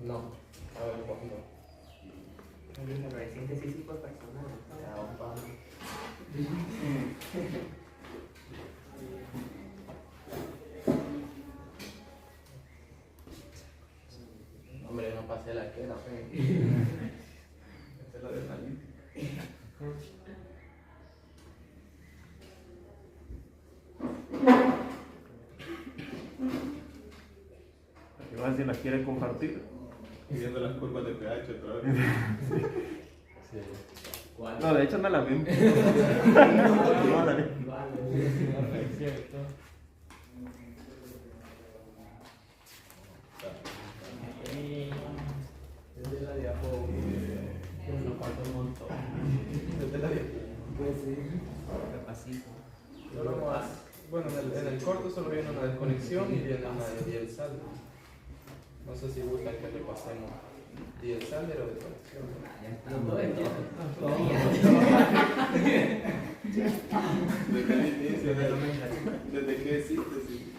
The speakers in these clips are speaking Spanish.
No, a ver un poquito. Síntesis personal. Hombre, no pasé la queda, fe. Esta es la de analítica. Igual si las quiere compartir. Y viendo las curvas de pH otra vez. Sí. ¿Cuál? No, de hecho no las vi. Desde la diapo nos falta un montón. Desde la diapo. Pues sí. Capacito. Solo más. Bueno, en el corto solo viene una desconexión y viene una de Diel Salder. No sé si gustan que repasemos Diel Salder o desconexión. ¿Desde qué inicio? ¿Desde qué existe? Sí.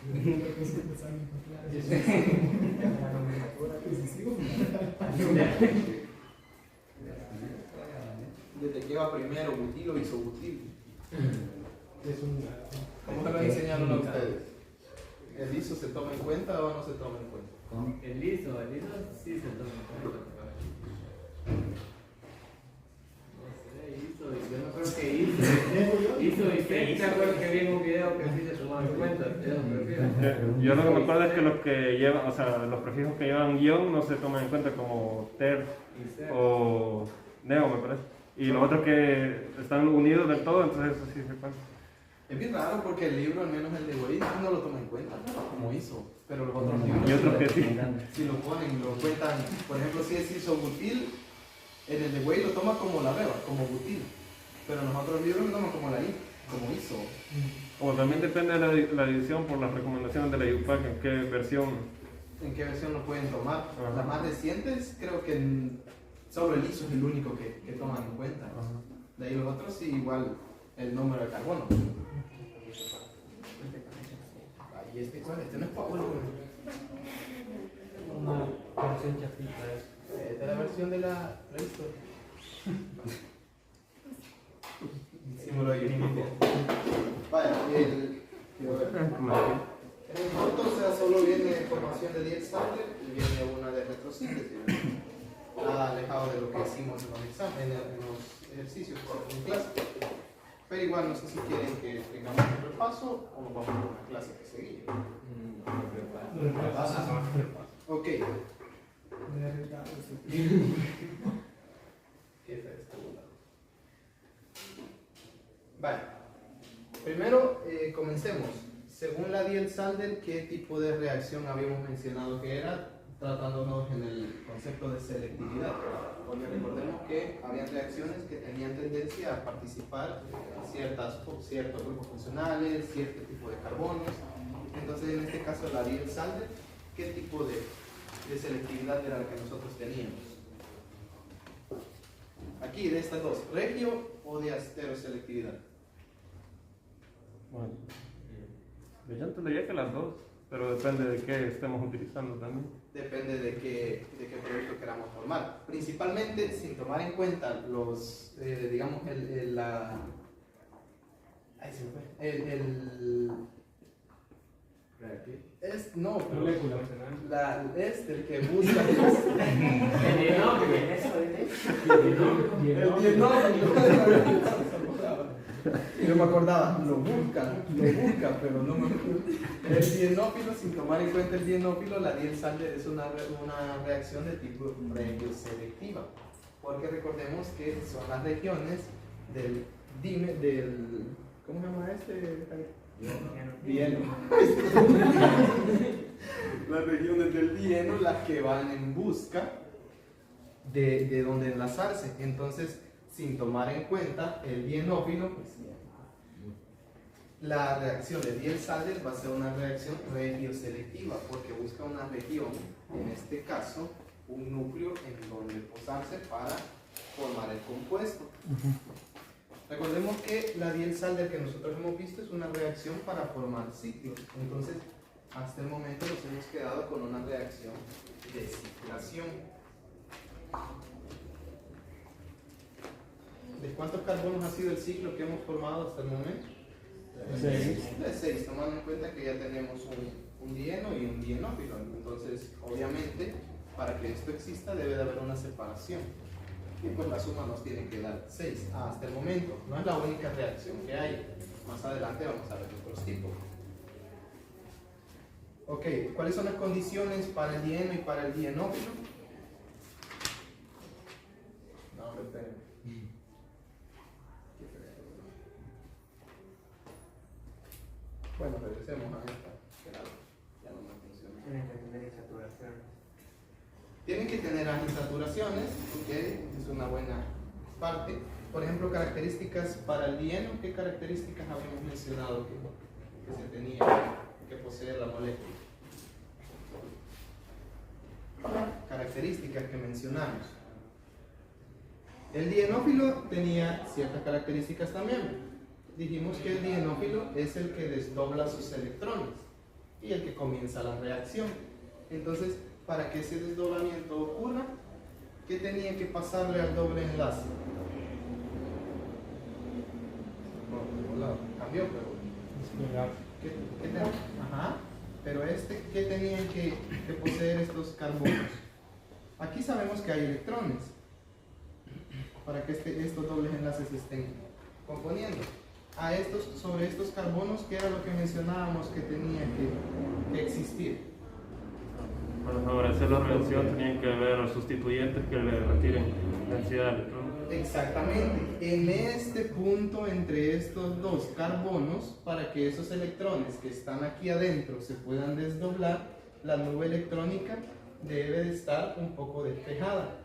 Desde que va primero, butil o isobutil. ¿Cómo se lo enseñaron a ustedes? ¿El ISO se toma en cuenta o no se toma en cuenta? El ISO sí se toma en cuenta. No sé, ISO, yo no creo que ISO y FEC, me acuerdo que vi en un video que sí se tomaban en cuenta. Yo lo que me acuerdo es que los que llevan, o sea, los prefijos que llevan guión no se toman en cuenta como TER o NEO, me parece. Y los otros que están unidos del todo, entonces eso sí se pasa. Es bien raro porque el libro, al menos el de Wade, no lo toma en cuenta, como hizo. Pero los otros libros Y otros que sí. si lo ponen, lo cuentan. Por ejemplo, si es isobutil, en el de Wade lo toma como la beba, como butil. Pero en los otros libros lo toman como la I, como ISO. O también depende de la edición por las recomendaciones de la IUPAC, en qué versión. ¿En qué versión lo pueden tomar? Ajá. Las más recientes, creo que solo el ISO es el único que toman en cuenta. Ajá. De ahí los otros sí, igual el número de carbono. ¿Y este cuál? Este no es Pablo. Una canción chapita. Esta es la versión de la Play Store. Hicimos ahí. Vaya, quiero ver. En el corto, o sea, solo viene información de Diel Salder y viene una de retrosíntesis. Nada alejado de lo que hicimos en los exámenes, en los ejercicios en clase. Pero igual no sé si quieren que tengamos un repaso o nos vamos a una clase que seguir. Ok. ¿Qué es esto? Vale. Primero, comencemos. Según la Diel Salder, ¿qué tipo de reacción habíamos mencionado que era? Tratándonos en el concepto de selectividad, porque recordemos que había reacciones que tenían tendencia a participar en ciertos grupos funcionales, cierto tipo de carbonos. Entonces, en este caso, la Diel Salder, ¿qué tipo de selectividad era la que nosotros teníamos? Aquí, de estas dos, regio o de asteroselectividad. Bueno, yo te diría que las dos, pero depende de qué estemos utilizando también. Depende de qué producto queramos formar. Principalmente sin tomar en cuenta los, digamos, ahí se me fue. No, pero es el que busca. El yo me acordaba, lo busca, pero no me acuerdo. El dienófilo, sin tomar en cuenta el dienófilo, la Diel Salder es una reacción de tipo regioselectiva, porque recordemos que son las regiones del ¿cómo se llama este? Dieno. Las regiones del dieno, las que van en busca de donde enlazarse. Entonces, sin tomar en cuenta el dienófilo, pues la reacción de Diel Salder va a ser una reacción regioselectiva, porque busca una región, en este caso, un núcleo en donde posarse para formar el compuesto. Recordemos que la Diel Salder que nosotros hemos visto es una reacción para formar ciclos. Entonces, Hasta el momento nos hemos quedado con una reacción de ciclación. ¿De cuántos carbonos ha sido el ciclo que hemos formado hasta el momento? De 6, tomando en cuenta que ya tenemos un dieno y un dienófilo. Entonces, obviamente, para que esto exista debe de haber una separación. Y pues la suma nos tiene que dar 6 hasta el momento. No es la única reacción que hay. Más adelante vamos a ver otros tipos. Ok, ¿cuáles son las condiciones para el dieno y para el dienófilo? No, esperen. Bueno, regresemos a esta. Ya no me funciona. Tienen que tener insaturación. Tienen que tener insaturaciones, que es una buena parte. Por ejemplo, características para el dieno. ¿Qué características habíamos mencionado que se tenía que poseer la molécula? Características que mencionamos. El dienófilo tenía ciertas características también. Dijimos que el dienófilo es el que desdobla sus electrones y el que comienza la reacción. Entonces, para que ese desdoblamiento ocurra, ¿qué tenía que pasarle al doble enlace? Cambió, pero ajá. Pero ¿qué tenían que poseer estos carbonos? Aquí sabemos que hay electrones para que estos dobles enlaces se estén componiendo. Sobre estos carbonos, ¿qué era lo que mencionábamos que tenía que existir? Para favorecer la reacción tenían que haber sustituyentes que le retiren densidad de electrones. Exactamente. En este punto entre estos dos carbonos, para que esos electrones que están aquí adentro se puedan desdoblar, la nube electrónica debe de estar un poco despejada.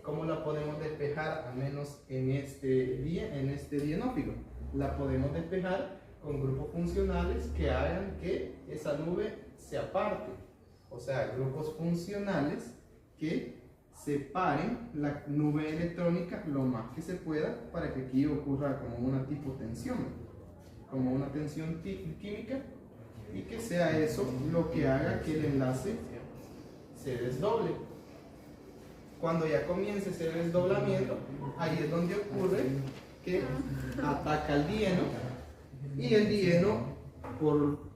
¿Cómo la podemos despejar? Al menos en este dienófilo. La podemos despejar con grupos funcionales que hagan que esa nube se aparte. O sea, grupos funcionales que separen la nube electrónica lo más que se pueda para que aquí ocurra como una tipo tensión, como una tensión química, y que sea eso lo que haga que el enlace se desdoble. Cuando ya comience ese desdoblamiento, ahí es donde ocurre que ataca al dieno, y el dieno,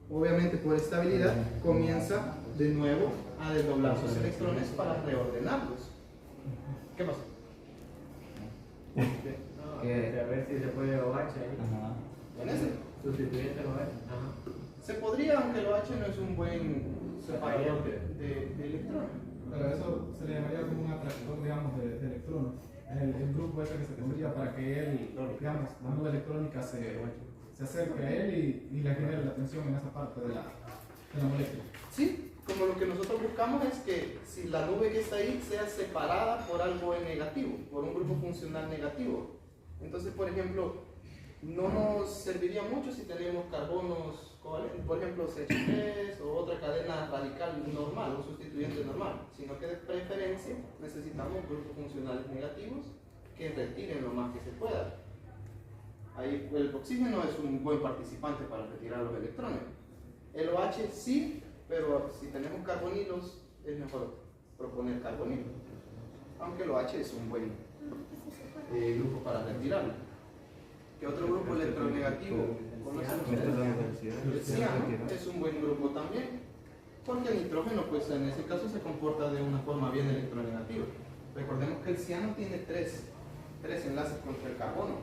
obviamente por estabilidad, comienza de nuevo a desdoblar sus electrones para reordenarlos. ¿Qué pasó? A ver si se puede OH ahí. ¿En ese? Sustituyente OH. Se podría, aunque el OH no es un buen separador de electrones. Pero eso se le llamaría como un atractor, digamos, de electrones. El grupo ese que se tendría para que él, digamos, la nube electrónica se acerque a él y le genere la tensión en esa parte de la molécula. Sí, como lo que nosotros buscamos es que si la nube que está ahí sea separada por algo negativo, por un grupo funcional negativo. Entonces, por ejemplo, no nos serviría mucho si tenemos carbonos covalentes, por ejemplo CH3 o otra cadena radical normal, un sustituyente normal, sino que de preferencia necesitamos grupos funcionales negativos que retiren lo más que se pueda. Ahí el oxígeno es un buen participante para retirar los electrones. El OH sí, pero si tenemos carbonilos es mejor proponer carbonilos, aunque el OH es un buen grupo para retirarlo. ¿Qué otro grupo electronegativo conocen ustedes? El ciano es un buen grupo también, porque el nitrógeno pues en ese caso se comporta de una forma bien electronegativa. Recordemos que el ciano tiene tres enlaces contra el carbono,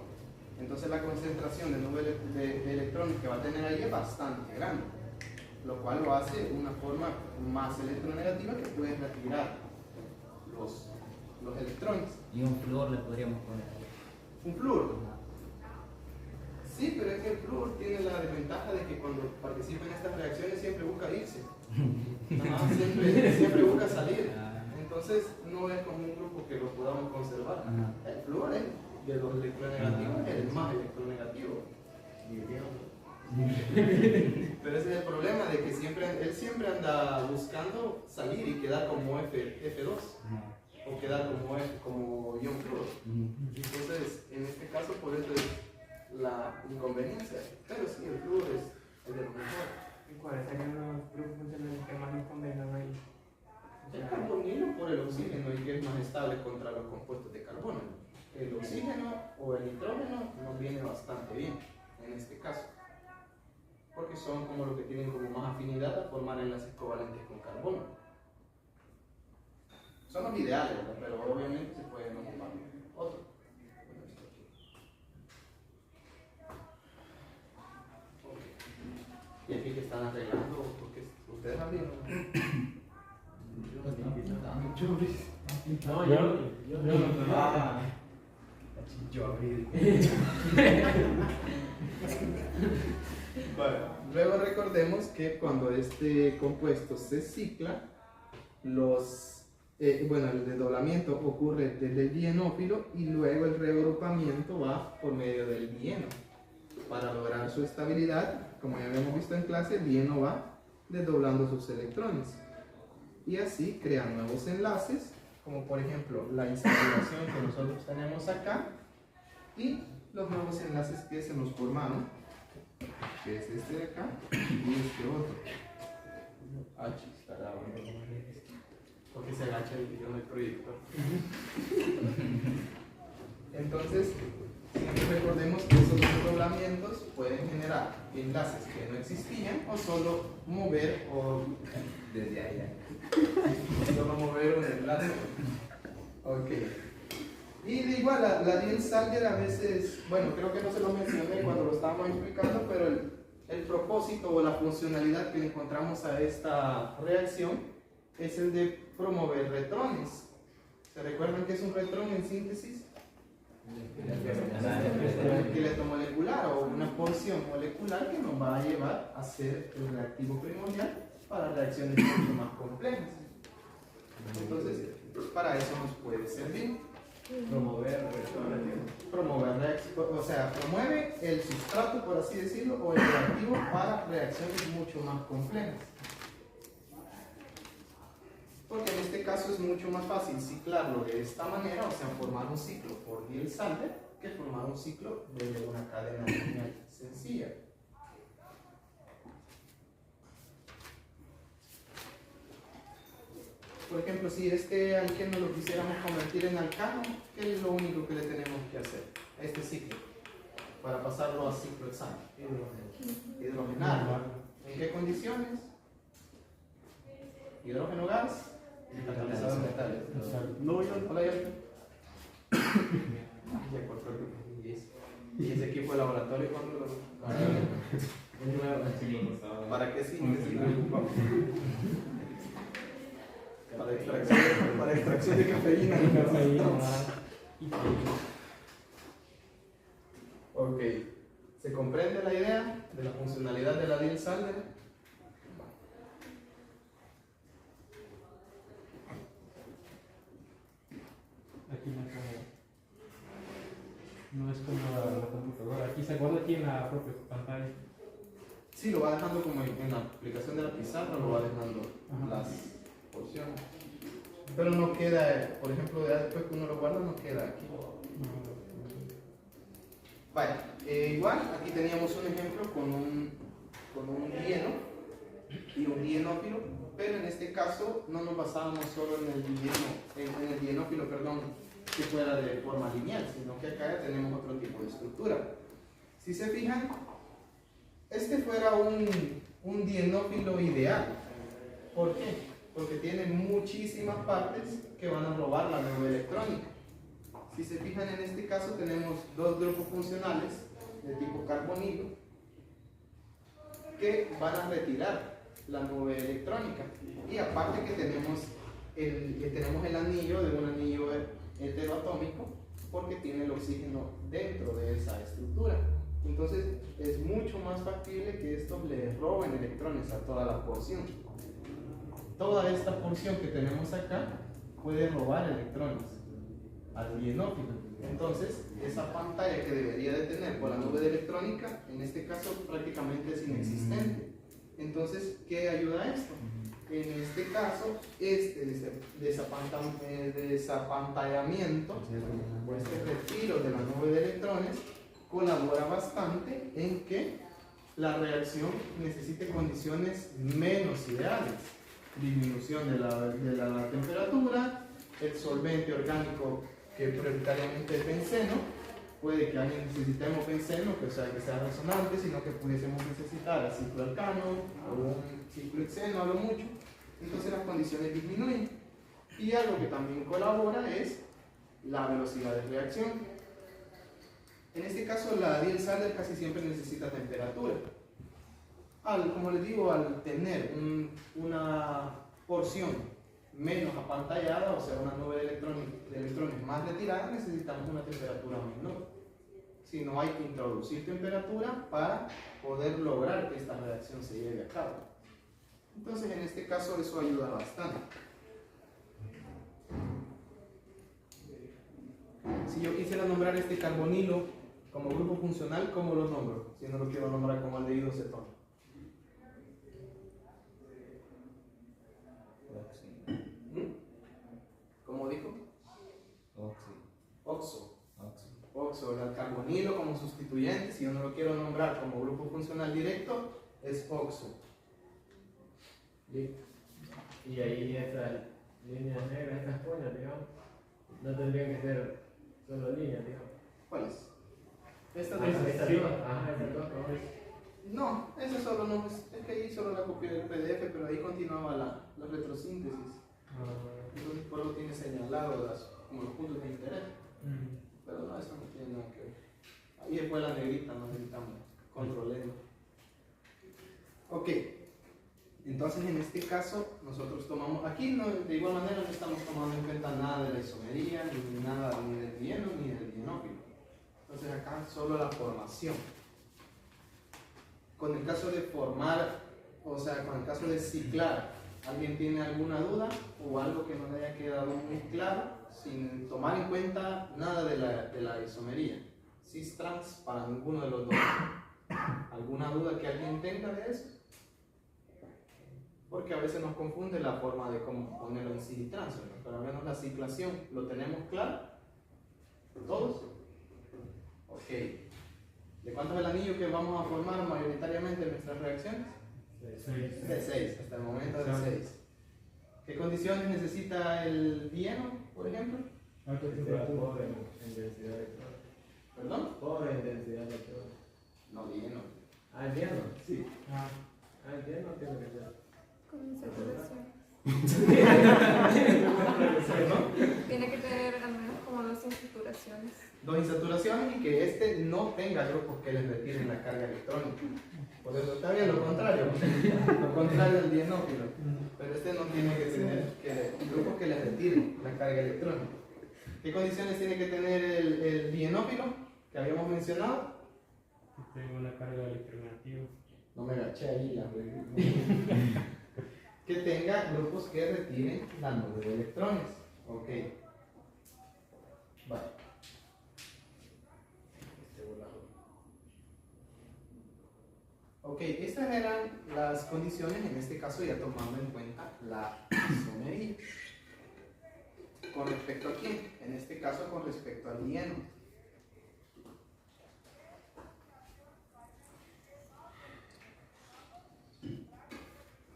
entonces la concentración de nube de electrones que va a tener ahí es bastante grande, lo cual lo hace una forma más electronegativa que puede retirar los electrones. Y un flúor le podríamos poner. ¿Un flúor? Sí, pero es que el flúor tiene la desventaja de que cuando participa en estas reacciones siempre busca irse. Siempre busca salir. Entonces no es como un grupo que lo podamos conservar. El flúor es de los electronegativos es el más electronegativo. Pero ese es el problema de que él siempre anda buscando salir y quedar como F2 o quedar como ion flúor. Entonces en este caso por eso es la inconveniencia, pero sí, el flúor es de lo mejor. ¿Y cuáles serían los grupos funcionales contra los compuestos de carbono. El oxígeno o el nitrógeno nos viene bastante bien en este caso, porque son como los que tienen como más afinidad a formar enlaces covalentes con carbono. Son los ideales, ¿verdad? Pero obviamente se pueden ocupar otros. Y aquí que están arreglando, porque ustedes abrieron. No, yo abrí. Bueno, luego recordemos que cuando este compuesto se cicla, el desdoblamiento ocurre desde el dienófilo y luego el reagrupamiento va por medio del dieno. Para lograr su estabilidad, como ya habíamos visto en clase, el dieno va desdoblando sus electrones y así crean nuevos enlaces, como por ejemplo la insaturación que nosotros tenemos acá y los nuevos enlaces que se nos formaron, que es este de acá y este otro. Porque se agacha el video del proyector. Entonces, recordemos que esos desdoblamientos pueden generar enlaces que no existían o solo mover o desde allá. Solo mover un enlace. Ok. Y de igual, la Diels-Alder a veces, bueno, creo que no se lo mencioné cuando lo estábamos explicando, pero el propósito o la funcionalidad que le encontramos a esta reacción es el de promover retrones. ¿Se recuerdan qué es un retrón en síntesis? Un esqueleto molecular o una porción molecular que nos va a llevar a ser el reactivo primordial para reacciones mucho más complejas. Entonces, para eso nos puede servir. Promover O sea, promueve el sustrato, por así decirlo, o el reactivo para reacciones mucho más complejas. Porque en este caso es mucho más fácil ciclarlo de esta manera, o sea, formar un ciclo por Diels-Alder, que formar un ciclo de una cadena lineal sencilla. Por ejemplo, si este alqueno lo quisiéramos convertir en alcano, ¿qué es lo único que le tenemos que hacer a este ciclo? Para pasarlo a ciclo examen. Hidrogenarlo. ¿En qué condiciones? Hidrógeno gas y catalizador de metales. No, yo Hola, Yerka. ¿Y ese equipo de laboratorio cuándo lo ¿Para qué síntesis lo ocupamos? Para extracción de cafeína. Ok. ¿Se comprende la idea de la funcionalidad de la Diels-Alder? Aquí no es como la computadora. Aquí se guarda aquí en la propia pantalla. Sí, lo va dejando como en la aplicación de la pizarra, lo va dejando las porciones. Pero no queda, por ejemplo, después que uno lo guarda, no queda aquí. Vale, igual, aquí teníamos un ejemplo con un dieno y un dienófilo, pero en este caso no nos basábamos solo en el dienófilo, que fuera de forma lineal, sino que acá ya tenemos otro tipo de estructura. Si se fijan, este fuera un dienófilo ideal. ¿Por qué? Porque tiene muchísimas partes que van a robar la nube electrónica. Si se fijan, en este caso tenemos dos grupos funcionales de tipo carbonilo que van a retirar la nube electrónica. Y aparte que tenemos el anillo de un anillo heteroatómico porque tiene el oxígeno dentro de esa estructura. Entonces es mucho más factible que estos le roben electrones a toda la porción. Toda esta porción que tenemos acá puede robar electrones al dienófilo. Entonces, esa pantalla que debería de tener por la nube de electrónica, en este caso prácticamente es inexistente. Entonces, ¿qué ayuda a esto? En este caso, este desapantallamiento o este retiro de la nube de electrones colabora bastante en que la reacción necesite condiciones menos ideales. Disminución de la temperatura, el solvente orgánico que prioritariamente es benceno. Puede que alguien necesitemos benceno, que, o sea, que sea resonante, sino que pudiésemos necesitar el ciclo alcano o un ciclo hexeno a lo mucho. Entonces las condiciones disminuyen. Y algo que también colabora es la velocidad de reacción. En este caso la Diels-Alder casi siempre necesita temperatura. Como les digo, al tener una porción menos apantallada, o sea, una nube de electrones más retirada, necesitamos una temperatura menor. Si no, hay que introducir temperatura para poder lograr que esta reacción se lleve a cabo. Entonces, en este caso, eso ayuda bastante. Si yo quisiera nombrar este carbonilo como grupo funcional, ¿cómo lo nombro? Si no lo quiero nombrar como aldehído cetón. ¿Cómo dijo? Oxo, el carbonilo como sustituyente, si yo no lo quiero nombrar como grupo funcional directo, es oxo. Y ahí esas líneas negras, estas cuñas, digamos, no tendrían que ser solo líneas, digamos. ¿Cuáles? Estas dos. esas dos, ¿no? No, esa solo no, es que ahí solo la copié del PDF, pero ahí continuaba la retrosíntesis. Entonces por eso tiene señalado como los puntos de interés. Pero no, eso no tiene nada que ver. Ahí después la negrita nos necesitamos controlando. Ok, entonces en este caso nosotros tomamos, aquí no, de igual manera no estamos tomando en cuenta nada de la isomería, ni nada ni del dieno ni del dienófilo. Entonces acá solo la formación. Con el caso de formar, o sea, con el caso de ciclar, ¿alguien tiene alguna duda o algo que no le haya quedado muy claro? Sin tomar en cuenta nada de la isomería. Cis-trans para ninguno de los dos. ¿Alguna duda que alguien tenga de eso? Porque a veces nos confunde la forma de cómo ponerlo en cis-trans, pero al menos la ciclación, ¿lo tenemos claro? ¿Todos? Ok. ¿De cuánto es el anillo que vamos a formar mayoritariamente en nuestras reacciones? De 6, hasta el momento de 6. ¿Qué condiciones necesita el dieno, por ejemplo? Alta temperatura. Pobre en densidad electrónica. ¿Perdón? Pobre en densidad electrónica. No, dieno. ¿El dieno? Sí. El dieno tiene que ser. Con insaturación. ¿Perdón? Tiene que tener al menos como 2 insaturaciones. 2 insaturaciones y que este no tenga grupos que les retiren la carga electrónica. Por eso está bien lo contrario. Lo contrario del dienófilo. Pero este no tiene que tener grupos que les retiren la carga electrónica. ¿Qué condiciones tiene que tener el dienófilo que habíamos mencionado? Tengo una carga electronegativa. No me agaché ahí la que tenga grupos que retiren la nube de electrones. Ok. Vale. Ok, estas eran las condiciones, en este caso ya tomando en cuenta la isomería. ¿Con respecto a quién? En este caso con respecto al dieno.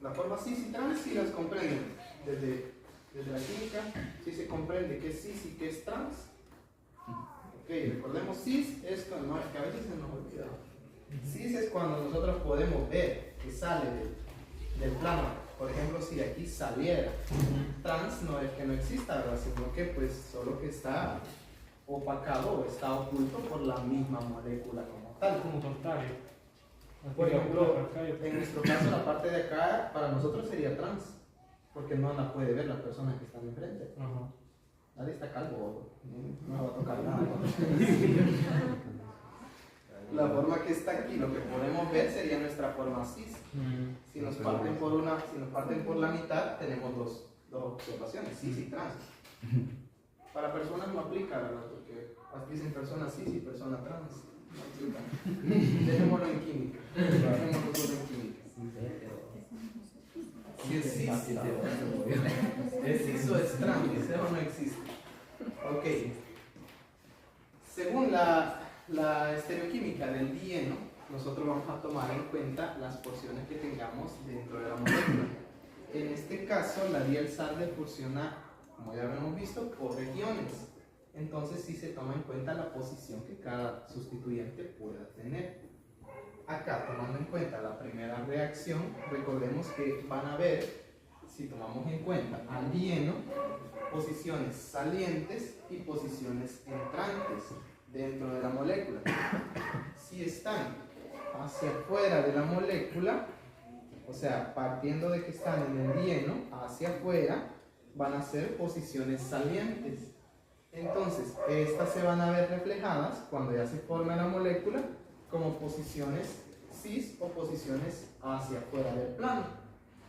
La forma cis y trans sí las comprenden. Desde la química sí se comprende qué es cis y qué es trans. Ok, recordemos cis es cuando, no, es que a veces se nos olvida. Cis es cuando nosotros podemos ver que sale del plano. Por ejemplo, si de aquí saliera. Trans no es que no exista, ¿verdad? Sino que pues solo que está opacado o está oculto por la misma molécula como tal. Como contrario. Por ejemplo, en nuestro caso la parte de acá para nosotros sería trans, porque no la puede ver las personas que están enfrente. Nadie está calvo, no va a tocar nada. La forma que está aquí, lo que podemos ver sería nuestra forma cis. Si nos parten por la mitad, tenemos dos observaciones, cis y trans. Para personas no aplica, ¿verdad? Porque dicen persona cis y persona trans. No aplica. Dejémoslo en química. Dejémoslo todo en química. Si es cis, es cis o es trans, eso no existe. Ok. Según la estereoquímica del dieno, nosotros vamos a tomar en cuenta las porciones que tengamos dentro de la molécula. En este caso, la Diels-Alder funciona como ya lo hemos visto, por regiones. Entonces sí se toma en cuenta la posición que cada sustituyente pueda tener. Acá, tomando en cuenta la primera reacción, recordemos que van a haber, si tomamos en cuenta al lleno, posiciones salientes y posiciones entrantes dentro de la molécula. Si están hacia afuera de la molécula, o sea, partiendo de que están en el lleno, hacia afuera, van a ser posiciones salientes. Entonces, estas se van a ver reflejadas cuando ya se forma la molécula como posiciones cis o posiciones hacia afuera del plano.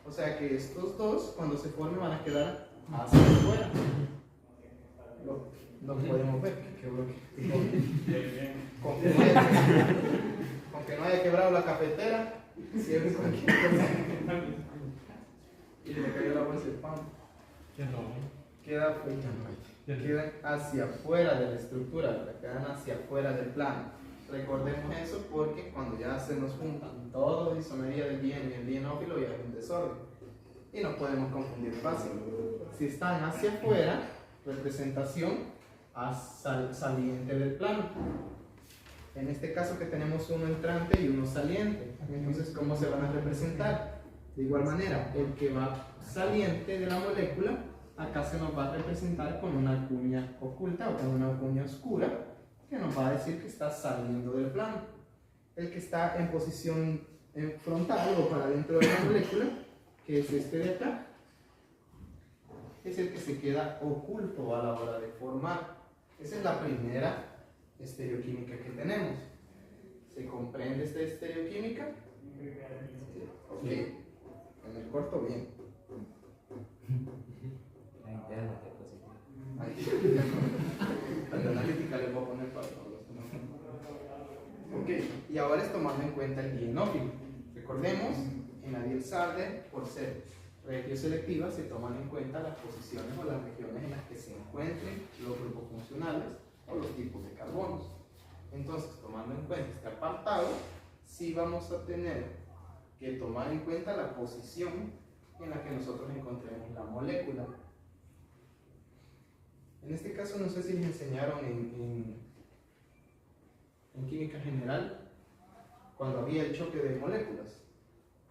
O sea que estos dos, cuando se formen, van a quedar hacia afuera. Lo podemos ver. Con que no haya quebrado la cafetera, siempre cualquier cosa. Y le cayó la bolsa de pan. Quedan hacia afuera de la estructura, quedan hacia afuera del plano. Recordemos eso porque cuando ya se nos juntan todo isomería del dieno y el dienófilo ya hay un desorden y no podemos confundir fácil. Si están hacia afuera, representación saliente del plano. En este caso que tenemos uno entrante y uno saliente, entonces ¿cómo se van a representar? De igual manera, el que va saliente de la molécula acá se nos va a representar con una cuña oculta o con una cuña oscura que nos va a decir que está saliendo del plano. El que está en posición frontal o para dentro de la molécula, que es este de acá, es el que se queda oculto a la hora de formar. Esa es la primera estereoquímica que tenemos. ¿Se comprende esta estereoquímica? Ok. En el corto, bien. La analítica les voy a poner para todos. Ok, y ahora es tomando en cuenta el dienófilo. Recordemos, en la Diels-Alder, por ser regioselectiva, se toman en cuenta las posiciones o las regiones en las que se encuentren los grupos funcionales o los tipos de carbonos. Entonces, tomando en cuenta este apartado, sí vamos a tener que tomar en cuenta la posición en la que nosotros encontremos la molécula. En este caso, no sé si les enseñaron en química general, cuando había el choque de moléculas.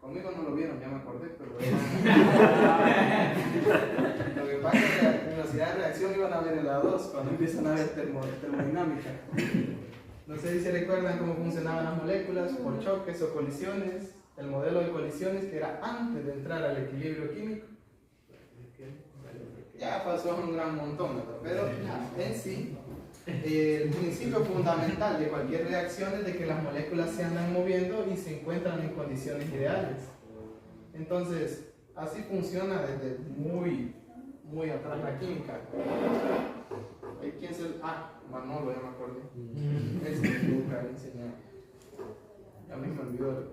Conmigo no lo vieron, ya me acordé, pero lo que pasa es que la velocidad de reacción iban a ver en la 2 cuando empiezan a ver termodinámica. No sé si se recuerdan cómo funcionaban las moléculas, por choques o colisiones, el modelo de colisiones que era antes de entrar al equilibrio químico. Ya pasó un gran montón, ¿verdad? Pero en sí, el principio fundamental de cualquier reacción es de que las moléculas se andan moviendo y se encuentran en condiciones ideales. Entonces, así funciona desde muy atrás la química. ¿Hay quién se...? Manolo, ya me acordé. Es que nunca le enseñé. Ya me olvidó.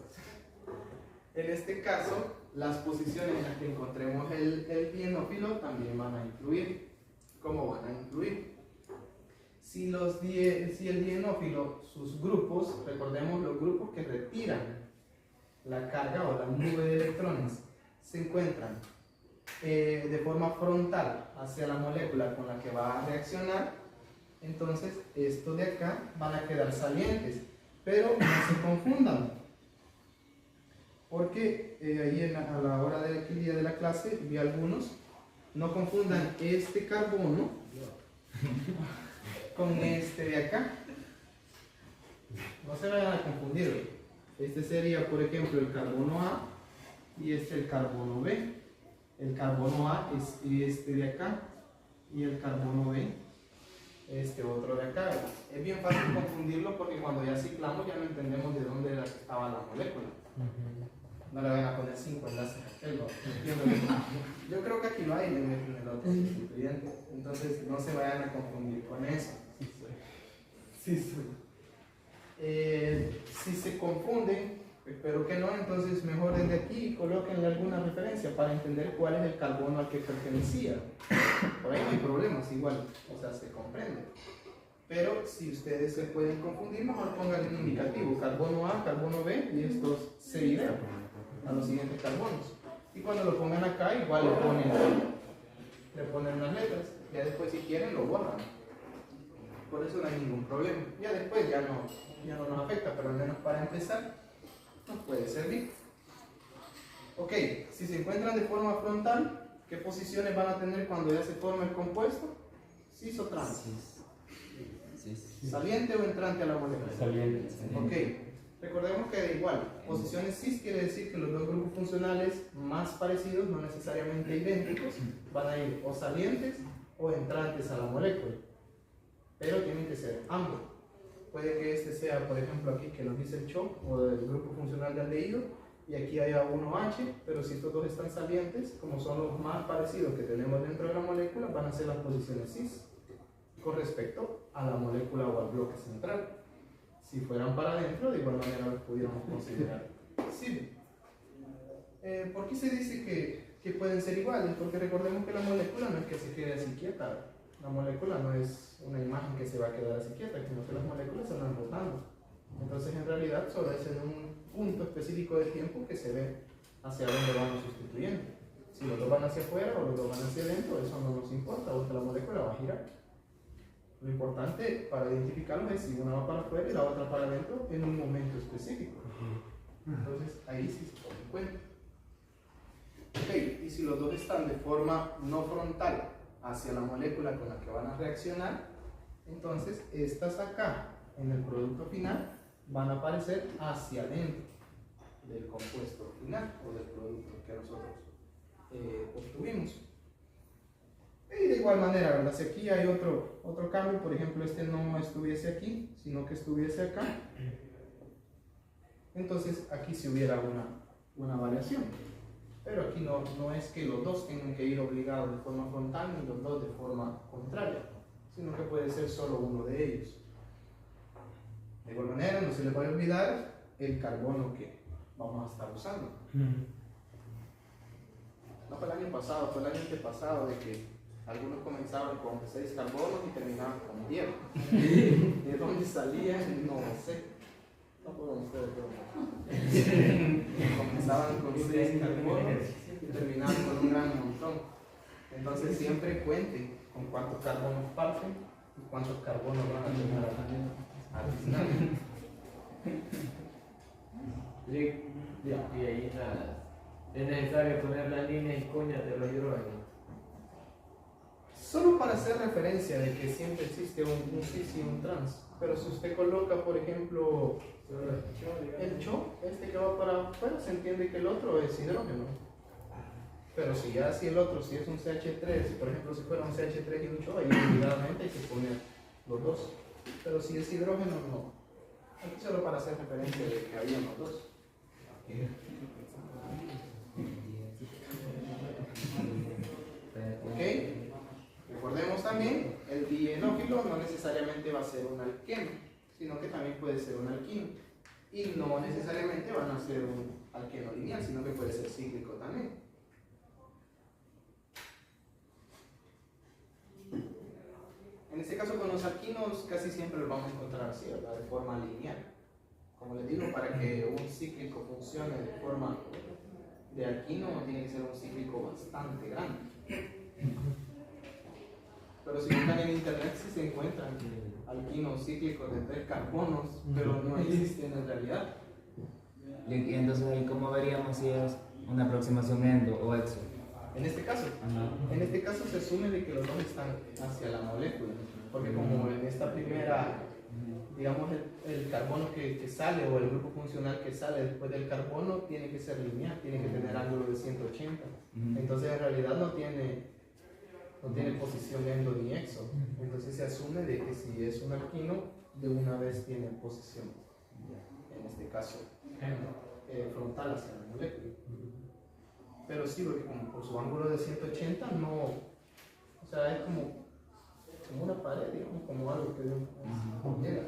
En este caso, las posiciones en las que encontremos el dienófilo también van a influir. ¿Cómo van a influir? Si el dienófilo, sus grupos, recordemos los grupos que retiran la carga o la nube de electrones, se encuentran de forma frontal hacia la molécula con la que va a reaccionar, entonces estos de acá van a quedar salientes, pero no se confundan, porque ahí a la hora del día de la clase vi algunos, no confundan este carbono con este de acá, no se vayan a confundir. Este sería, por ejemplo, el carbono A y este el carbono B. El carbono A es este de acá y el carbono B este otro de acá. Es bien fácil confundirlo porque cuando ya ciclamos ya no entendemos de dónde era que estaba la molécula. No le van a poner 5 enlaces a aquel, ¿no? Yo creo que aquí lo hay, le meten el otro sustituyente. Entonces no se vayan a confundir con eso. Sí. Si se confunden, espero que no, entonces mejor desde aquí coloquen alguna referencia para entender cuál es el carbono al que pertenecía. Por ahí no hay problemas, igual, o sea, se comprende. Pero si ustedes se pueden confundir, mejor pongan un indicativo, carbono A, carbono B, y estos se irán a los siguientes carbonos. Y cuando lo pongan acá, igual le ponen unas letras, ya después si quieren lo borran. Por eso no hay ningún problema. Ya después ya no nos afecta, pero al menos para empezar nos puede servir. Ok, si se encuentran de forma frontal, ¿qué posiciones van a tener cuando ya se forma el compuesto? ¿Cis o trans? ¿Saliente o entrante a la molécula? Saliente. Ok, recordemos que igual, posiciones cis quiere decir que los dos grupos funcionales más parecidos, no necesariamente idénticos, van a ir o salientes o entrantes a la molécula. Pero tienen que ser ambos. Puede que este sea, por ejemplo, aquí que nos dice el CHO o del grupo funcional de aldehído, y aquí haya 1H, pero si estos dos están salientes, como son los más parecidos que tenemos dentro de la molécula, van a ser las posiciones cis con respecto a la molécula o al bloque central. Si fueran para adentro, de igual manera los pudiéramos considerar cis. ¿Por qué se dice que pueden ser iguales? Porque recordemos que la molécula no es que se quede así quieta. La molécula no es una imagen que se va a quedar así quieta, sino que las moléculas se van rotando. Entonces, en realidad, solo es en un punto específico de tiempo que se ve hacia dónde vamos sustituyendo. Si los dos van hacia afuera o los dos van hacia adentro, eso no nos importa, porque la molécula va a girar. Lo importante para identificarlos es si una va para afuera y la otra para adentro en un momento específico. Entonces, ahí sí se pone en cuenta. Ok, y si los dos están de forma no frontal hacia la molécula con la que van a reaccionar, entonces estas acá en el producto final van a aparecer hacia adentro del compuesto final o del producto que nosotros obtuvimos. Y de igual manera, ¿verdad? Si aquí hay otro cambio, por ejemplo, este no estuviese aquí, sino que estuviese acá, entonces aquí sí hubiera una variación. Pero aquí no es que los dos tengan que ir obligados de forma frontal ni los dos de forma contraria, sino que puede ser solo uno de ellos. De igual manera, no se les vaya a olvidar el carbono que vamos a estar usando. No fue el año pasado, fue el año antepasado de que algunos comenzaban con 6 carbonos y terminaban con 10. ¿De dónde salían? No sé. No fueron ustedes, pero comenzaban con 6 carbonos y terminaban con un gran montón. Entonces siempre cuenten con cuántos carbonos parten y cuántos carbonos van a tener al final. Sí, y ahí es necesario poner las líneas y cuñas de los hidrógenos. Solo para hacer referencia de que siempre existe un cis y un trans. Pero si usted coloca, por ejemplo, el CHO, este que va para afuera, se entiende que el otro es hidrógeno. Pero si el otro es un CH3, por ejemplo, si fuera un CH3 y un CHO, ahí obligadamente hay que poner los dos. Pero si es hidrógeno, no. Aquí solo para hacer referencia de que había los dos. ¿Ok? Recordemos también, el dienófilo no necesariamente va a ser un alqueno, sino que también puede ser un alquino. Y no necesariamente van a ser un alqueno lineal, sino que puede ser cíclico también. En este caso, con los alquinos casi siempre los vamos a encontrar así, ¿verdad? De forma lineal. Como les digo, para que un cíclico funcione de forma de alquino, tiene que ser un cíclico bastante grande. Pero si buscan en internet, sí se encuentran alquinos cíclicos de 3 carbonos, pero no existen en realidad. Y entonces ahí, ¿cómo veríamos si es una aproximación endo o exo? En este caso se asume de que los dos están hacia la molécula, porque como en esta primera, digamos, el carbono que sale o el grupo funcional que sale después del carbono tiene que ser lineal, tiene que tener ángulo de 180. Entonces en realidad no tiene posición endo ni exo. Entonces se asume de que si es un alquino, de una vez tiene posición, en este caso, frontal hacia la molécula. Pero sí, porque como por su ángulo de 180 no, o sea, es como una pared, digamos, como algo que llega.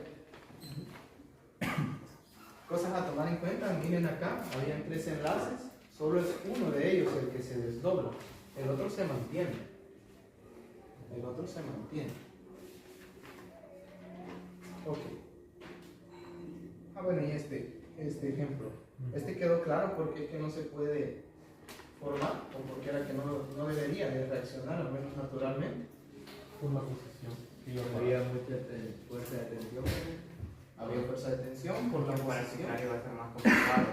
Cosas a tomar en cuenta, miren acá, habían 3 enlaces, solo es uno de ellos el que se desdobla, el otro se mantiene. Ok. Bueno, y este ejemplo. Este quedó claro porque es que no se puede forma, o porque era que no debería de reaccionar, al menos naturalmente. Por la posición. Y yo Había mucha fuerza de tensión. Había fuerza de tensión por la Para posición. ciclar iba a ser más complicado.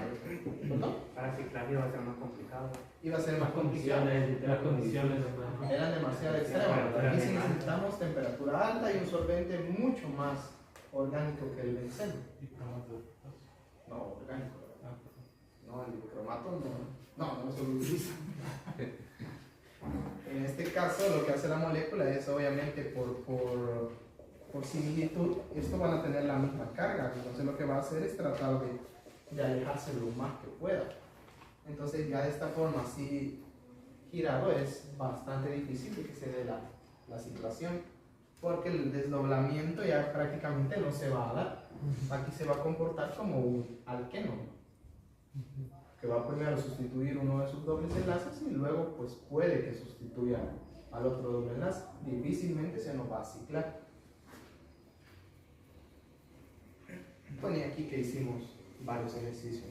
¿Perdón? Para ciclar iba a ser más complicado. Iba a ser más complicado. Las condiciones. Eran demasiado extremas. Aquí sí necesitamos temperatura alta y un solvente mucho más orgánico que el benceno. No, orgánico. No, el cromato no se lo utiliza. En este caso, lo que hace la molécula es obviamente por similitud, esto van a tener la misma carga. Entonces, lo que va a hacer es tratar de alejarse lo más que pueda. Entonces, ya de esta forma, así girado, es bastante difícil de que se dé la situación, porque el desdoblamiento ya prácticamente no se va a dar. Aquí se va a comportar como un alqueno, que va a primero sustituir uno de sus dobles enlaces y luego pues puede que sustituya al otro doble enlace. Difícilmente se nos va a ciclar. Ponía aquí que hicimos varios ejercicios.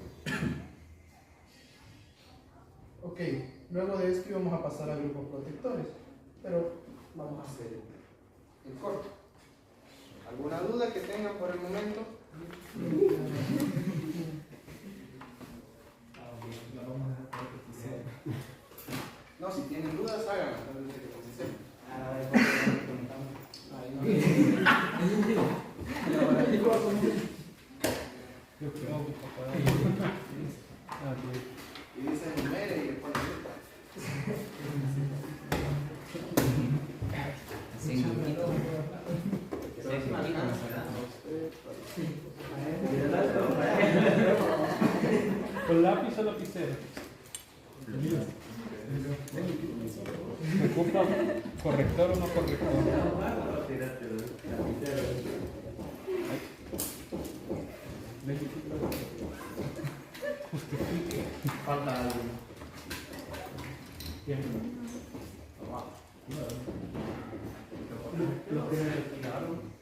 Ok, luego de esto íbamos a pasar a grupos protectores, pero vamos a hacer el corto. ¿Alguna duda que tengan por el momento? No, si tienen dudas, háganlo antes de que comencemos. Y dicen numere y después Así, poquito. ¿Con lápiz o lapicero? ¿Me ocupa corrector o no corrector? falta algo. Bien. Lo que me retiraron.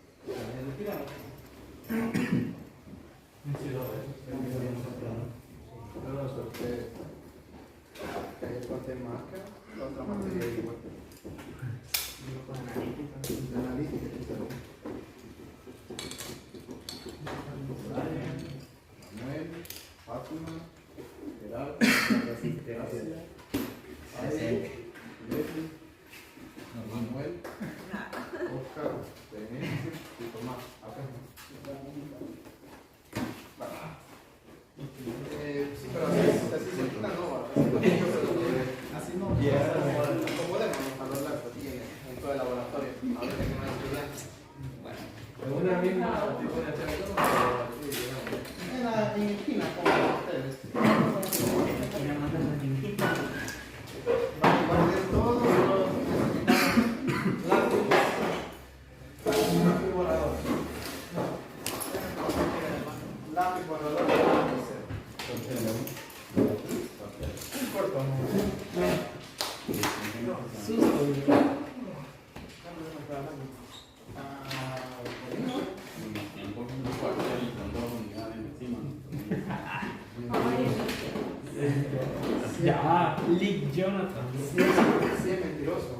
De marca, la otra materia igual. De analítica. Manuel, Fátima, Gerardo, Gracia, Leslie, Manuel, Oscar, René y Tomás. Sí, pero así se quita, no. Así no. Acomodémonos a los lados aquí en todo el laboratorio. Ahorita que no hay estudiantes. Bueno, una misma tipo de acento o así, digamos. En la esquina, como ustedes. Va a guardar todo, pero necesitamos lápiz borrador. Lápiz borrador. Corto, Ya, Lick Jonathan. sí, es mentiroso.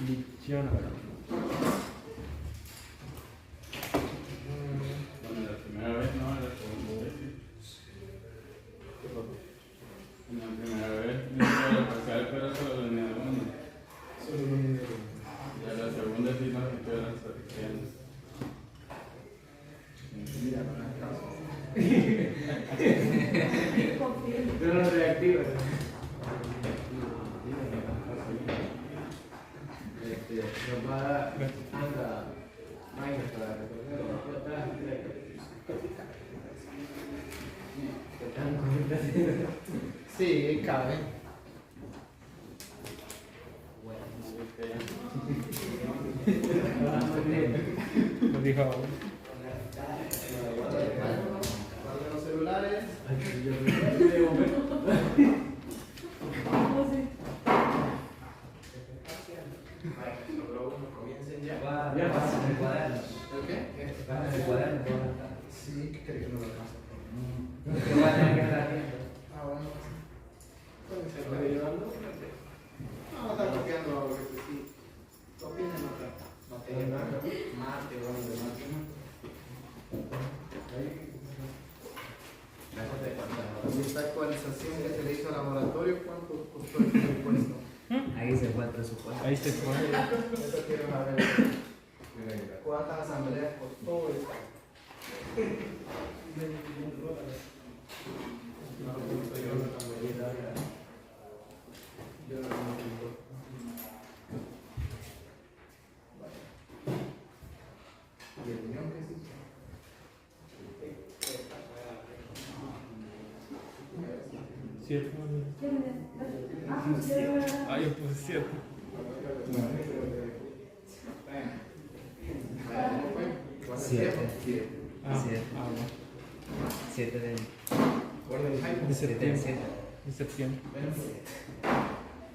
Lick Jonathan. Bueno, la primera vez no, la segunda vez sí. En la primera vez no fue la parcial, pero solo venía de uno. Y a la segunda sí nos estuvieron certificando. Mira, no es caso. Yo no reactivo. Nos va a dar anda máquinas para resolver. Aquí atrás, ¿qué tal? Sí, cabe. Lo dijo ahora. Guarden los celulares. Comiencen ya. Ya pasa en el cuaderno. ¿El qué? Pasa en el cuaderno. Sí, ¿qué crees que no lo alcanza? Que voy a tener que estar viendo. Ah, bueno. Y esta actualización que se le hizo al laboratorio, ¿cuánto costó el presupuesto? Ahí se fue el presupuesto. Ahí se fue. Eso quiero saber. ¿Cuántas asambleas costó esto? ¿Y el millón que se hizo? Cierto. Ah, yo puse cierto. Siete. Ah, Siete. bueno. 7 de De 7 de septiembre. 7. De septiembre. 7.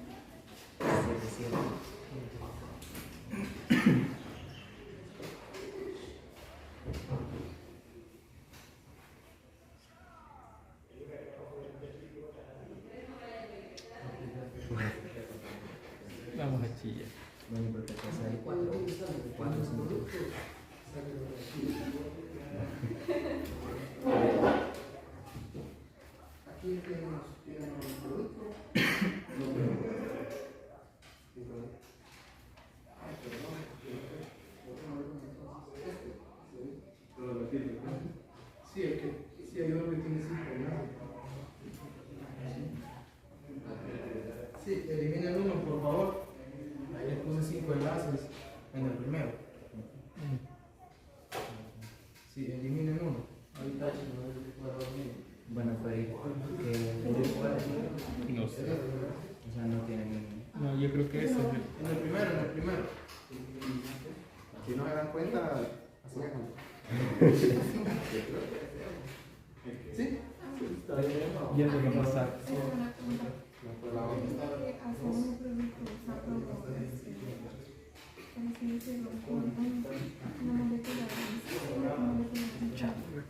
Vamos a chillar. Bueno, porque te sale 4, 5. Aquí tenemos el producto. Sí, es que sí hay uno que tiene 5 enlaces. Sí, eliminen uno, por favor. Ahí les puse 5 enlaces en el primero. Sí, eliminen uno. Ahorita Bueno, fue que No sé. o sea, no tiene ningún. No, yo creo que ese es el. en el primero. Si no se dan cuenta, así hagan. ¿Sí? Ya lo que pasa. Es una pregunta. Hacemos un producto usando por así decirlo, una molécula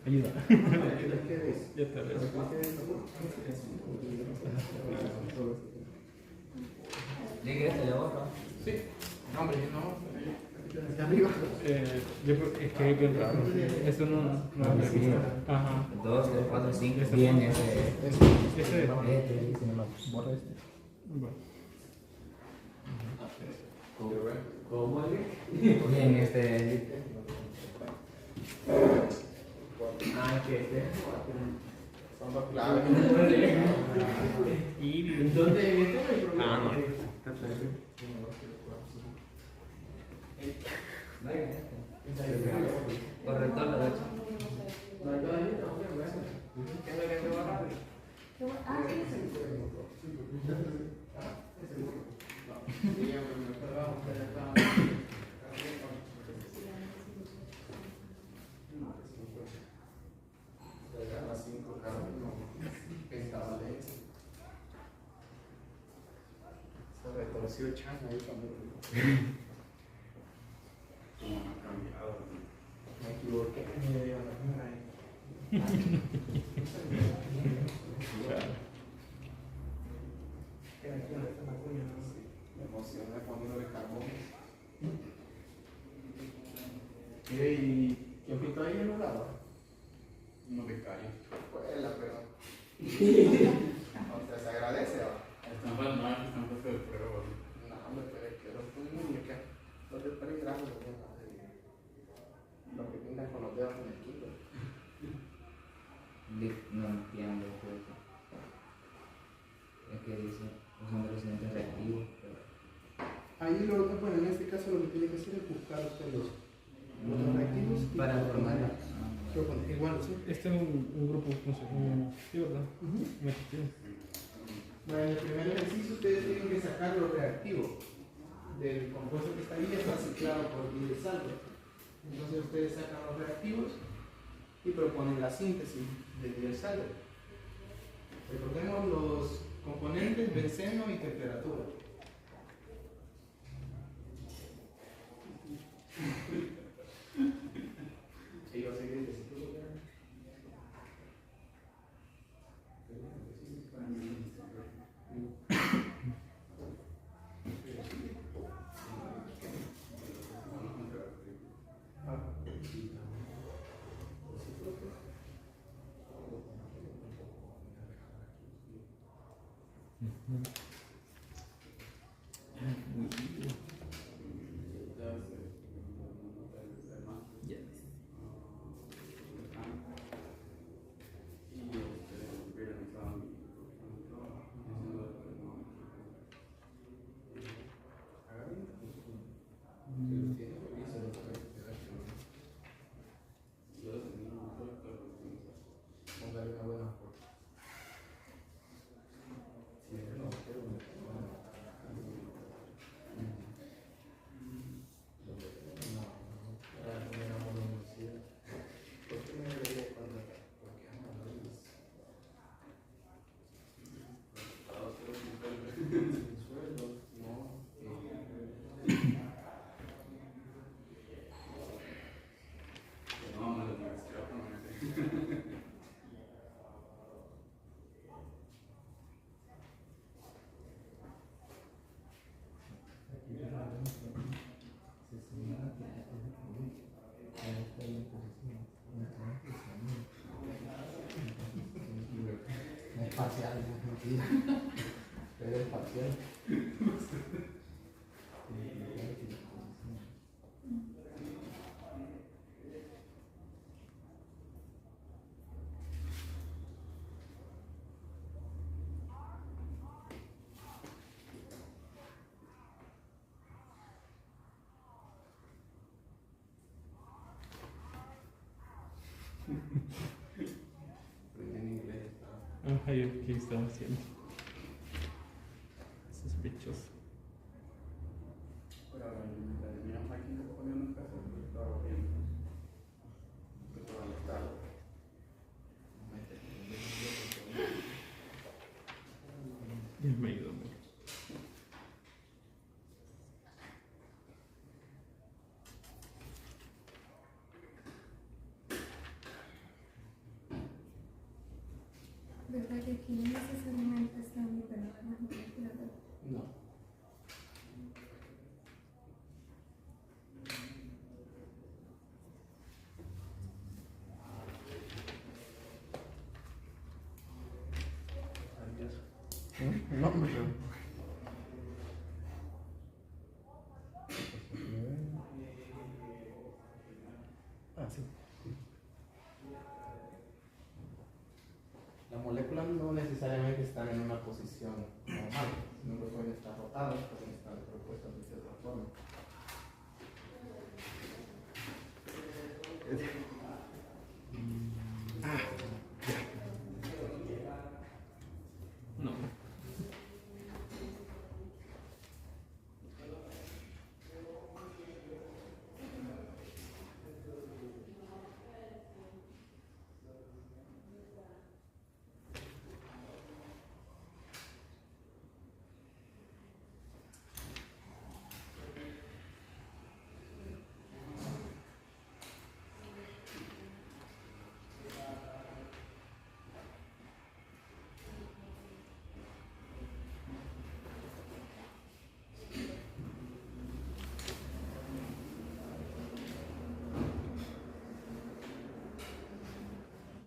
de Ayuda. ¿Qué es? Ya te veo. Llegué, te lo borro. Sí. No, hombre, no. Está arriba. Yo creo es que es bien raro. Eso no es Sí. Ajá. 2, 3, 4, 5. Bien, ese. Ese es. Borra este. Bueno. ¿Cómo Bien, este. Ah, que Son dos claves. Y. Entonces, este es el problema. Ah, no. Corrector lo derecho. No, yo ahí no, bueno. ¿Qué es lo que te va a dar? Ah, sí, Se retorció el chan ahí también. Me equivoqué. Me dio la mira ahí. Me emocioné poniéndole carbón. ¿Y quién pintó ahí en un lado? No te calles. Pues la pero. O sea, se agradece, ¿va? Están palmadas, están puestos de prueba. No, hombre, pero es que los muñecas, los de peligrosos, los que pintan con los dedos en el quinto. No entiendo eso. Es que dice, usando los siguientes reactivos. Ahí lo que bueno, en este caso lo que tiene que hacer es buscar usted los reactivos y Para formar. igual, sí. Este es un grupo, no sé, sí, ¿verdad? Bueno, en el primer ejercicio ustedes tienen que sacar los reactivos del compuesto que está ahí, está ciclado por disaldo. Entonces ustedes sacan los reactivos y proponen la síntesis del disaldo. Recordemos los componentes benceno y temperatura. Y yo sé que Es parcial, no es mentira. Pero es parcial. En inglés está. Ajá, yo qué estaba haciendo. Sospechoso. Pero la mía máquina se ponía en casa y estaba bien. Estaba estado. Ya me he ido mucho. ¿Verdad que aquí no necesariamente están liberadas las moléculas de... No. No, hombre. Ah, sí. Las moléculas no necesariamente están en una posición normal, sino que pueden estar rotadas, pueden estar propuestas de cierta forma.